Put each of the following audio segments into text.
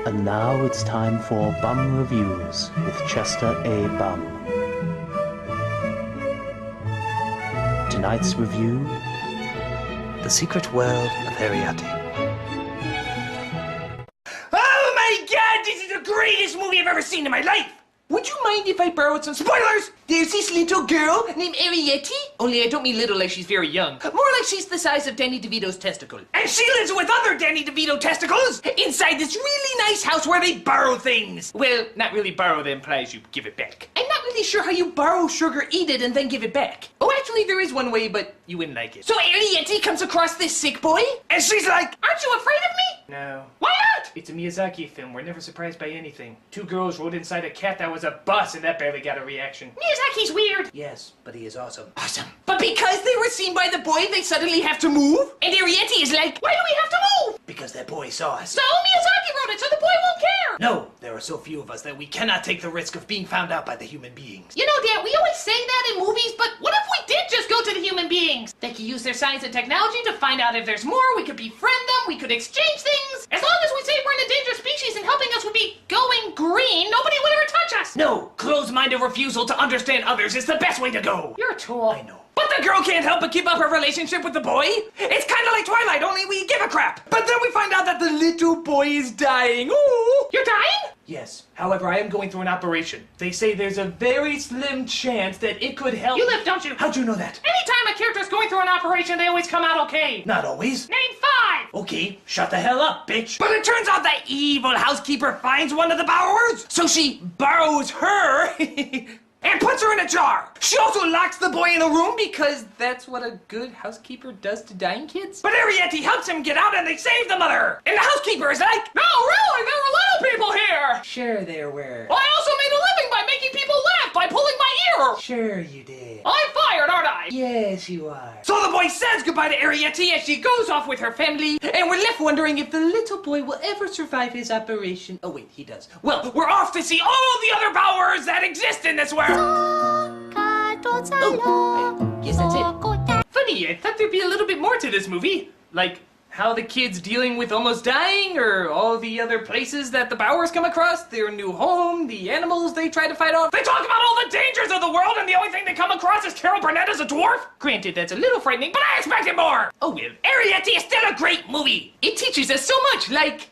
And now it's time for Bum Reviews with Chester A. Bum. Tonight's review: The Secret World of Arrietty. Oh my god, this is the greatest movie I've ever seen in my life! Would you mind if I borrowed some spoilers? There's this little girl named Arrietty. Only I don't mean little like she's very young. More like she's the size of Danny DeVito's testicle. And she lives with other Danny DeVito testicles inside this really nice house where they borrow things. Well, not really borrow, that implies you give it back. I'm not really sure how you borrow sugar, eat it, and then give it back. Oh, actually, there is one way, but you wouldn't like it. So Arrietty comes across this sick boy, and she's like, "Aren't you afraid of me?" No. Why not? It's a Miyazaki film. We're never surprised by anything. Two girls rode inside a cat that was a bus, and that barely got a reaction. Miyazaki's weird. Yes, but he is awesome. Awesome. But because they were seen by the boy, they suddenly have to move? And Arrietty is like, "Why do we have to move?" Because that boy saw us. So Miyazaki wrote it, so the boy won't care. No, there are so few of us that we cannot take the risk of being found out by the human beings. You know, Dad, we always say that in movies, but what if we did just go to the human beings? They could use their science and technology to find out if there's more, we could befriend them, we could exchange things. As long as we say we're an endangered species and helping us would be going green, nobody would ever touch us. No, closed-minded refusal to understand others is the best way to go. You're a tool. I know. But the girl can't help but keep up her relationship with the boy. It's kind of like Twilight, only we give a crap. But then we find out that the little boy is dying. Ooh. You're dying? Yes. However, I am going through an operation. They say there's a very slim chance that it could help. You live, don't you? How'd you know that? Anytime a character's going through an operation, they always come out okay. Not always. Name 5! Okay, shut the hell up, bitch. But it turns out that evil housekeeper finds one of the borrowers, so she borrows her and puts her in a jar. She also locks the boy in a room because that's what a good housekeeper does to dying kids. But Arrietty helps him get out and they save the mother. And the housekeeper is like, "No, really, there were little people here." Sure there were. Well, I also made a living by making people laugh by pulling my ear. Sure you did. I'm fired, aren't I? Yes, you are. So the boy says goodbye to Arrietty as she goes off with her family, and we're left wondering if the little boy will ever survive his operation. Oh wait, he does. Well, we're off to see all the other powers that exist in this world. Oh, yes, that's it. Funny, I thought there'd be a little bit more to this movie. Like, how the kid's dealing with almost dying, or all the other places that the Bowers come across, their new home, the animals they try to fight off. They talk about all the dangers of the world, and the only thing they come across is Carol Burnett as a dwarf? Granted, that's a little frightening, but I expected more! Oh well, Arrietty is still a great movie! It teaches us so much, like,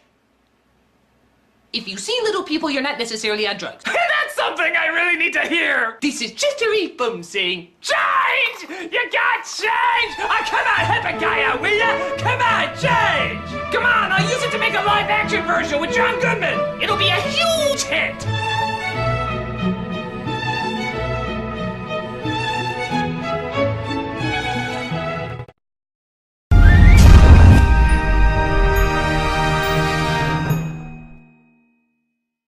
if you see little people, you're not necessarily on drugs. That's something I really need to hear! This is Chester E. Bum saying, change! You got change! Oh, come on, help a guy out, will ya? Come on, change! Come on, I'll use it to make a live-action version with John Goodman! It'll be a huge hit!